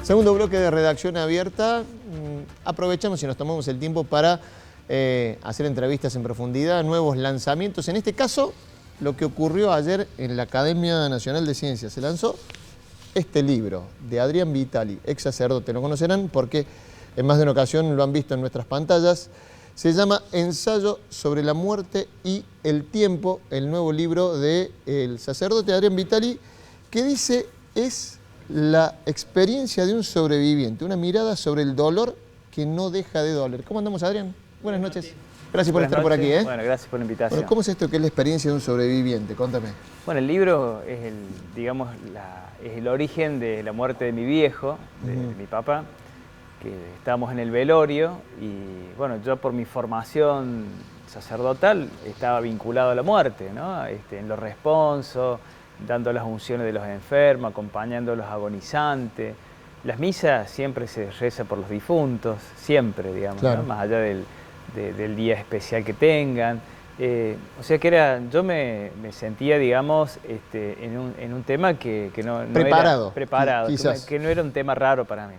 Segundo bloque de redacción abierta. Aprovechamos y nos tomamos el tiempo para hacer entrevistas en profundidad, nuevos lanzamientos. En este caso, lo que ocurrió ayer en la Academia Nacional de Ciencias. Se lanzó este libro de Adrián Vitali, ex sacerdote. Lo conocerán porque en más de una ocasión lo han visto en nuestras pantallas. Se llama Ensayo sobre la muerte y el tiempo, el nuevo libro del sacerdote Adrián Vitali, que dice es la experiencia de un sobreviviente, una mirada sobre el dolor que no deja de doler. ¿Cómo andamos, Adrián? Buenas noches. Gracias por estar por aquí. Bueno, gracias por la invitación. Bueno, ¿cómo es esto que es la experiencia de un sobreviviente? Contame. Bueno, el libro es el origen de la muerte de mi viejo, de mi papá, que estábamos en el velorio y bueno, yo por mi formación sacerdotal estaba vinculado a la muerte, ¿no? En los responsos, dando las unciones de los enfermos, acompañando a los agonizantes. Las misas siempre se reza por los difuntos, siempre, digamos, claro, ¿no? Más allá del día especial que tengan. O sea que yo me sentía, digamos, en un tema que no preparado, era preparado, quizás. que no era un tema raro para mí.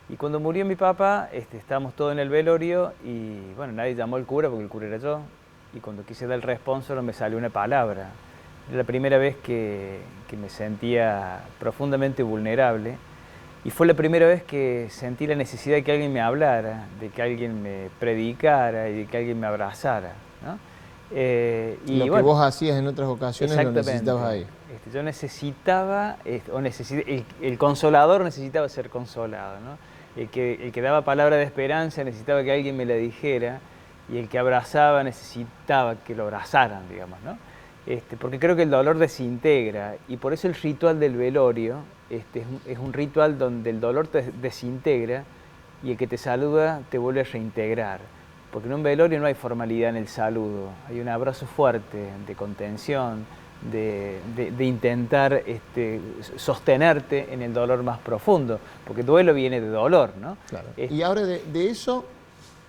Y cuando murió mi papá, estábamos todos en el velorio y bueno, nadie llamó al cura porque el cura era yo. Y cuando quise dar el responso no me salió una palabra. Era la primera vez que me sentía profundamente vulnerable. Y fue la primera vez que sentí la necesidad de que alguien me hablara, de que alguien me predicara y de que alguien me abrazara, ¿no? Lo que vos hacías en otras ocasiones lo necesitabas ahí. Yo necesitaba, el consolador necesitaba ser consolado, ¿no? El que daba palabra de esperanza necesitaba que alguien me la dijera y el que abrazaba necesitaba que lo abrazaran, digamos, ¿no? Porque creo que el dolor desintegra y por eso el ritual del velorio es un ritual donde el dolor te desintegra y el que te saluda te vuelve a reintegrar. Porque en un velorio no hay formalidad en el saludo, hay un abrazo fuerte de contención, de intentar sostenerte en el dolor más profundo, porque duelo viene de dolor, ¿no? Claro. Y ahora de eso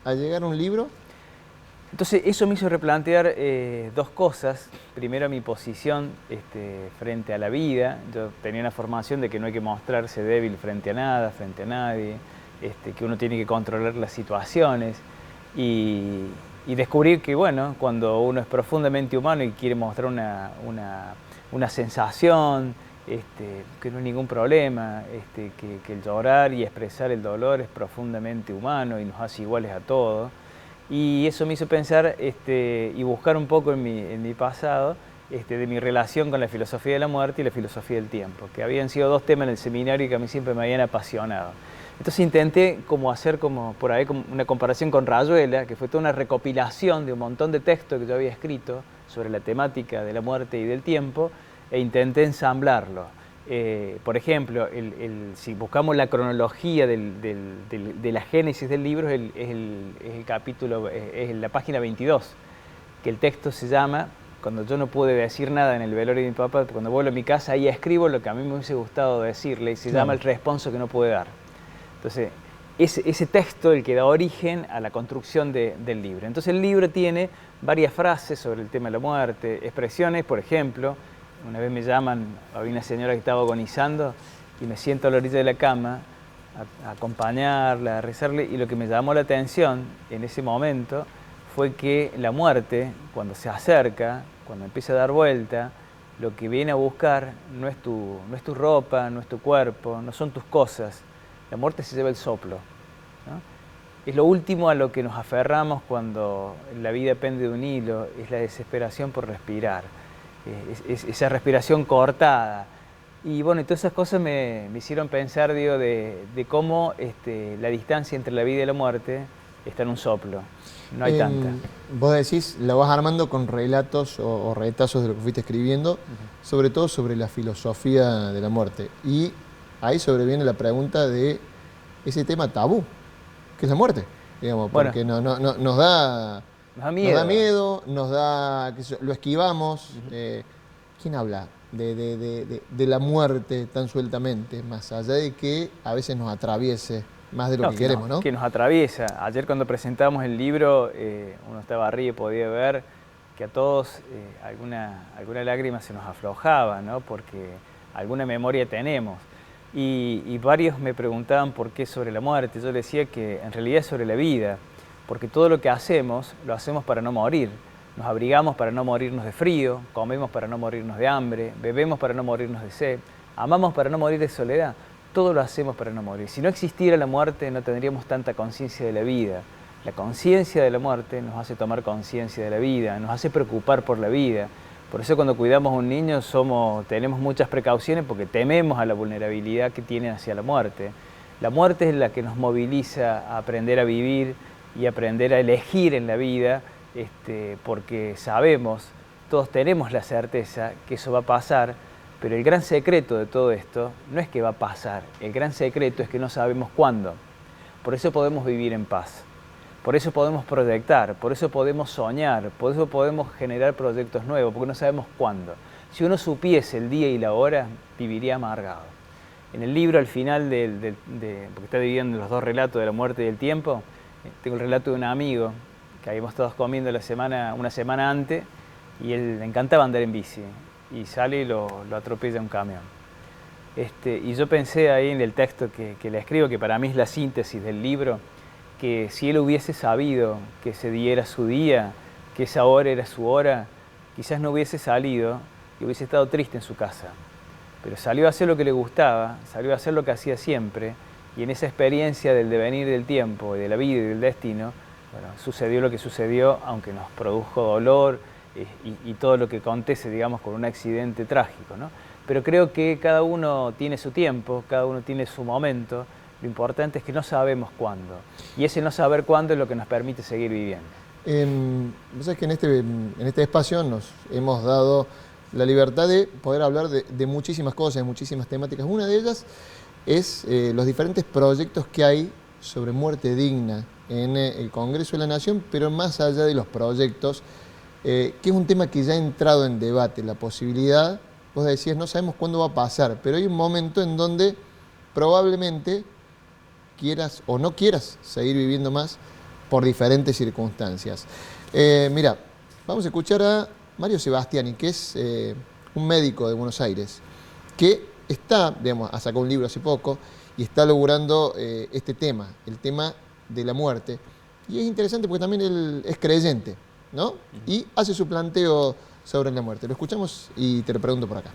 a llegar a un libro. Entonces eso me hizo replantear dos cosas. Primero, mi posición frente a la vida. Yo tenía una formación de que no hay que mostrarse débil frente a nada, frente a nadie, que uno tiene que controlar las situaciones y descubrir que, bueno, cuando uno es profundamente humano y quiere mostrar una sensación, que no hay ningún problema, que el llorar y expresar el dolor es profundamente humano y nos hace iguales a todos. Y eso me hizo pensar y buscar un poco en mi pasado de mi relación con la filosofía de la muerte y la filosofía del tiempo, que habían sido dos temas en el seminario y que a mí siempre me habían apasionado. Entonces intenté hacer por ahí como una comparación con Rayuela, que fue toda una recopilación de un montón de textos que yo había escrito sobre la temática de la muerte y del tiempo, e intenté ensamblarlo. Por ejemplo, si buscamos la cronología de la génesis del libro, es el capítulo, es la página 22, que el texto se llama, cuando yo no pude decir nada en el velorio de mi papá, cuando vuelvo a mi casa, ahí escribo lo que a mí me hubiese gustado decirle, y se llama el responso que no pude dar. Entonces, ese texto el que da origen a la construcción del libro. Entonces el libro tiene varias frases sobre el tema de la muerte, expresiones, por ejemplo, una vez me llaman, había una señora que estaba agonizando y me siento a la orilla de la cama a acompañarla, a rezarle, y lo que me llamó la atención en ese momento fue que la muerte, cuando se acerca, cuando empieza a dar vuelta, lo que viene a buscar no es tu ropa, no es tu cuerpo, no son tus cosas. La muerte se lleva el soplo, ¿no? Es lo último a lo que nos aferramos cuando la vida pende de un hilo, es la desesperación por respirar. Esa respiración cortada. Y bueno, todas esas cosas me hicieron pensar, digo, de cómo la distancia entre la vida y la muerte está en un soplo. No hay tanta. Vos decís, la vas armando con relatos o retazos de lo que fuiste escribiendo, sobre todo sobre la filosofía de la muerte. Y ahí sobreviene la pregunta de ese tema tabú, que es la muerte, digamos, porque nos da miedo, lo esquivamos. ¿Quién habla de la muerte tan sueltamente, más allá de que a veces nos atraviese más de lo que queremos, ¿no? Que nos atraviesa. Ayer cuando presentamos el libro, uno estaba arriba y podía ver que a todos alguna lágrima se nos aflojaba, ¿no? Porque alguna memoria tenemos. y varios me preguntaban por qué sobre la muerte. Yo les decía que en realidad es sobre la vida, porque todo lo que hacemos, lo hacemos para no morir. Nos abrigamos para no morirnos de frío, comemos para no morirnos de hambre, bebemos para no morirnos de sed, amamos para no morir de soledad. Todo lo hacemos para no morir. Si no existiera la muerte, no tendríamos tanta conciencia de la vida. La conciencia de la muerte nos hace tomar conciencia de la vida, nos hace preocupar por la vida. Por eso cuando cuidamos a un niño tenemos muchas precauciones porque tememos a la vulnerabilidad que tiene hacia la muerte. La muerte es la que nos moviliza a aprender a vivir y aprender a elegir en la vida, porque sabemos, todos tenemos la certeza que eso va a pasar, pero el gran secreto de todo esto no es que va a pasar, el gran secreto es que no sabemos cuándo. Por eso podemos vivir en paz, por eso podemos proyectar, por eso podemos soñar, por eso podemos generar proyectos nuevos, porque no sabemos cuándo. Si uno supiese el día y la hora, viviría amargado. En el libro, al final, porque está dividiendo los dos relatos de la muerte y del tiempo, tengo el relato de un amigo que habíamos todos comiendo una semana antes y él le encantaba andar en bici y sale y lo atropella un camión. Y yo pensé ahí en el texto que le escribo, que para mí es la síntesis del libro, que si él hubiese sabido que ese día era su día, que esa hora era su hora, quizás no hubiese salido y hubiese estado triste en su casa. Pero salió a hacer lo que le gustaba, salió a hacer lo que hacía siempre, y en esa experiencia del devenir del tiempo, y de la vida y del destino, bueno, sucedió lo que sucedió, aunque nos produjo dolor y todo lo que acontece, digamos, con un accidente trágico, ¿no? Pero creo que cada uno tiene su tiempo, cada uno tiene su momento. Lo importante es que no sabemos cuándo. Y ese no saber cuándo es lo que nos permite seguir viviendo. Vos sabés que en este espacio nos hemos dado la libertad de poder hablar de muchísimas cosas, de muchísimas temáticas. Una de ellas es los diferentes proyectos que hay sobre muerte digna en el Congreso de la Nación, pero más allá de los proyectos, que es un tema que ya ha entrado en debate, la posibilidad, vos decías, no sabemos cuándo va a pasar, pero hay un momento en donde probablemente quieras o no quieras seguir viviendo más por diferentes circunstancias. Mira, vamos a escuchar a Mario Sebastiani, que es un médico de Buenos Aires, que ha sacado un libro hace poco y está logrando este tema, el tema de la muerte. Y es interesante porque también él es creyente, ¿no? Y hace su planteo sobre la muerte. Lo escuchamos y te lo pregunto por acá.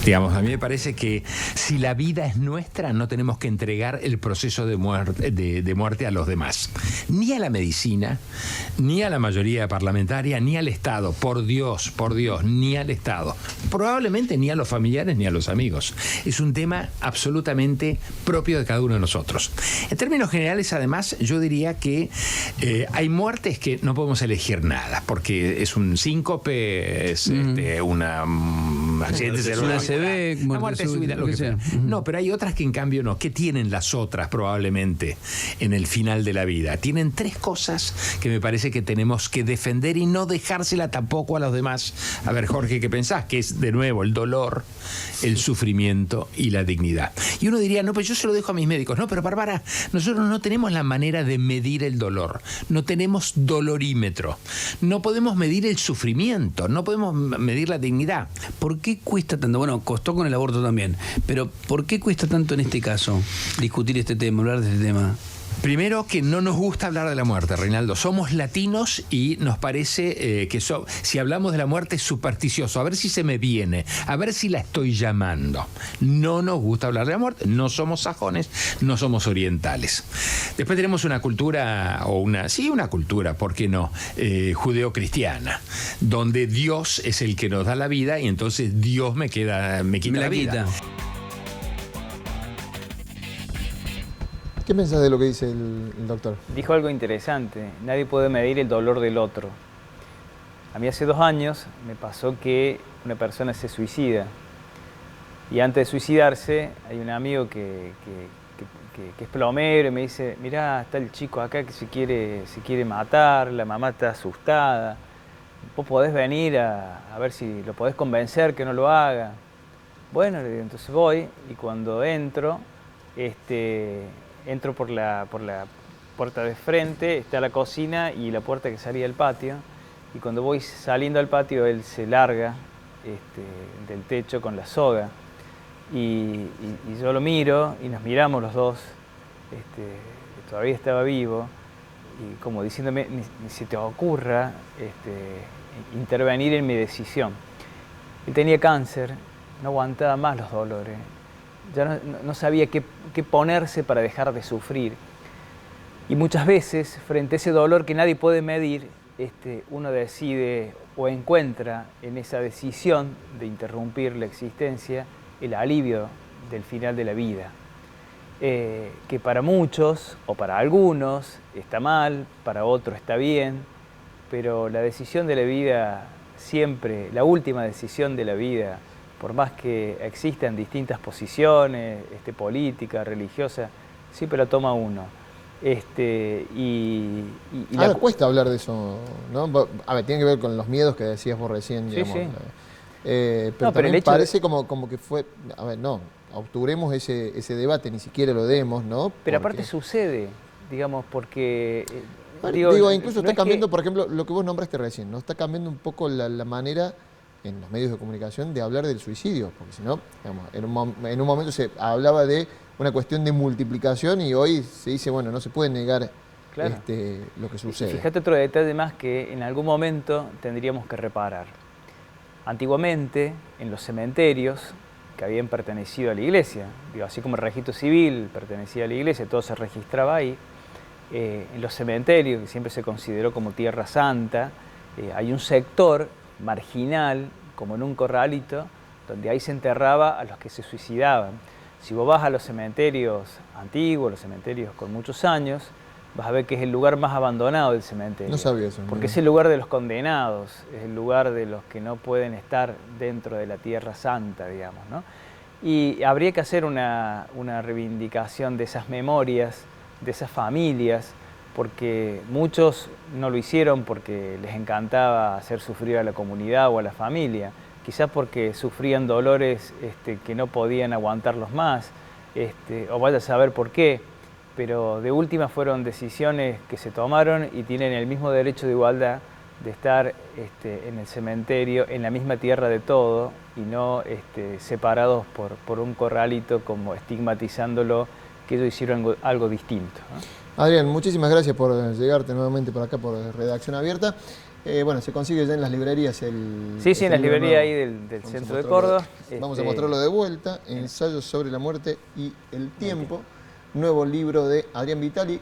Digamos, a mí me parece que si la vida es nuestra, no tenemos que entregar el proceso de muerte a los demás. Ni a la medicina, ni a la mayoría parlamentaria, ni al Estado. Por Dios, ni al Estado. Probablemente ni a los familiares, ni a los amigos. Es un tema absolutamente propio de cada uno de nosotros. En términos generales, además, yo diría que hay muertes que no podemos elegir nada, porque es un síncope, es un accidente cerebral. Una muerte súbita, lo que sea. No, pero hay otras que en cambio no. ¿Qué tienen las otras probablemente en el final de la vida? Tienen tres cosas que me parece que tenemos que defender y no dejársela tampoco a los demás. A ver, Jorge, ¿qué pensás? Que es de nuevo el dolor, el sufrimiento y la dignidad. Y uno diría, no, pues yo se lo dejo a mis médicos. No, pero Bárbara, nosotros no tenemos la manera de medir el dolor. No tenemos dolorímetro. No podemos medir el sufrimiento. No podemos medir la dignidad. ¿Por qué cuesta tanto? Bueno, costó con el aborto también, pero ¿por qué cuesta tanto en este caso discutir este tema, hablar de este tema? Primero, que no nos gusta hablar de la muerte, Reinaldo. Somos latinos y nos parece que si hablamos de la muerte es supersticioso. A ver si se me viene, a ver si la estoy llamando. No nos gusta hablar de la muerte. No somos sajones, no somos orientales. Después tenemos una cultura, una cultura, ¿por qué no? Judeocristiana, donde Dios es el que nos da la vida y entonces Dios me quita la vida. ¿Qué pensás de lo que dice el doctor? Dijo algo interesante, nadie puede medir el dolor del otro. A mí hace 2 años me pasó que una persona se suicida y antes de suicidarse hay un amigo que es plomero y me dice, mirá, está el chico acá que se quiere matar, la mamá está asustada, vos podés venir a ver si lo podés convencer que no lo haga. Bueno, entonces voy y cuando entro por la puerta de frente, está la cocina y la puerta que salía del patio. Y cuando voy saliendo al patio, él se larga del techo con la soga. y yo lo miro y nos miramos los dos, todavía estaba vivo, y como diciéndome, ni se te ocurra intervenir en mi decisión. Él tenía cáncer, no aguantaba más los dolores, ya no sabía qué ponerse para dejar de sufrir. Y muchas veces, frente a ese dolor que nadie puede medir, uno decide o encuentra en esa decisión de interrumpir la existencia el alivio del final de la vida. Que para muchos o para algunos está mal, para otros está bien, pero la decisión de la vida siempre, la última decisión de la vida, por más que existan distintas posiciones, políticas, religiosas, siempre la toma uno. Ahora cuesta hablar de eso, ¿no? A ver, tiene que ver con los miedos que decías vos recién, digamos. Sí. Pero no, también pero parece como que fue, a ver, no, obturemos ese debate, ni siquiera lo demos, ¿no? Pero aparte sucede, digamos, porque... Digo, incluso está cambiando, por ejemplo, lo que vos nombraste recién, ¿no? Está cambiando un poco la manera en los medios de comunicación de hablar del suicidio, porque si no, digamos, en un momento se hablaba de una cuestión de multiplicación y hoy se dice, bueno, no se puede negar claro. Lo que sucede. Y fíjate otro detalle más que en algún momento tendríamos que reparar. Antiguamente, en los cementerios que habían pertenecido a la iglesia, digo, así como el registro civil pertenecía a la iglesia, todo se registraba ahí, en los cementerios, que siempre se consideró como tierra santa, hay un sector marginal, como en un corralito, donde ahí se enterraba a los que se suicidaban. Si vos vas a los cementerios antiguos, los cementerios con muchos años, vas a ver que es el lugar más abandonado del cementerio. No sabía eso. Porque es el lugar de los condenados, es el lugar de los que no pueden estar dentro de la tierra santa, digamos, ¿no? Y habría que hacer una reivindicación de esas memorias, de esas familias, porque muchos no lo hicieron porque les encantaba hacer sufrir a la comunidad o a la familia, quizás porque sufrían dolores que no podían aguantarlos más, o vaya a saber por qué, pero de última fueron decisiones que se tomaron y tienen el mismo derecho de igualdad de estar en el cementerio, en la misma tierra de todo, y no separados por un corralito, como estigmatizándolo, que ellos hicieron algo distinto, ¿no? Adrián, muchísimas gracias por llegarte nuevamente por acá por Redacción Abierta. Bueno, se consigue ya en las librerías el... Sí, en las librerías ahí del centro de Córdoba. Vamos a mostrarlo de vuelta, Ensayos sobre la muerte y el tiempo, nuevo libro de Adrián Vitali.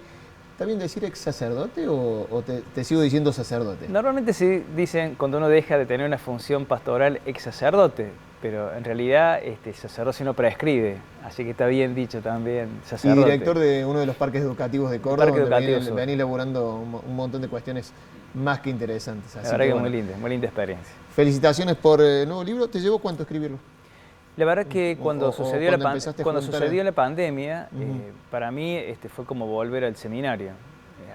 ¿Está bien decir ex sacerdote o te sigo diciendo sacerdote? Normalmente se dicen cuando uno deja de tener una función pastoral ex sacerdote, pero en realidad el sacerdocio no prescribe, así que está bien dicho también sacerdote. Y director de uno de los parques educativos de Córdoba, donde venís laburando un montón de cuestiones más que interesantes. La verdad que muy linda experiencia. Felicitaciones por el nuevo libro. ¿Te llevó cuánto escribirlo? La verdad que cuando sucedió la pandemia, para mí fue como volver al seminario.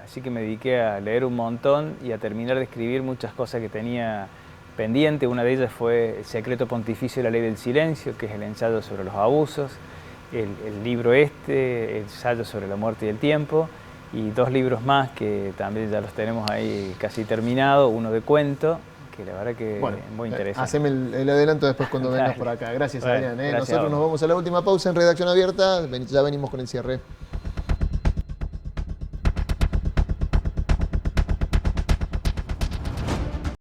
Así que me dediqué a leer un montón y a terminar de escribir muchas cosas que tenía pendiente. Una de ellas fue El secreto pontificio de la ley del silencio, que es el ensayo sobre los abusos, el libro el ensayo sobre la muerte y el tiempo, y dos libros más que también ya los tenemos ahí casi terminados, uno de cuento, que la verdad que es muy interesante. Haceme el adelanto después cuando vengas por acá. Gracias, Adrián. Gracias. Nosotros nos vamos a la última pausa en Redacción Abierta, ya venimos con el cierre.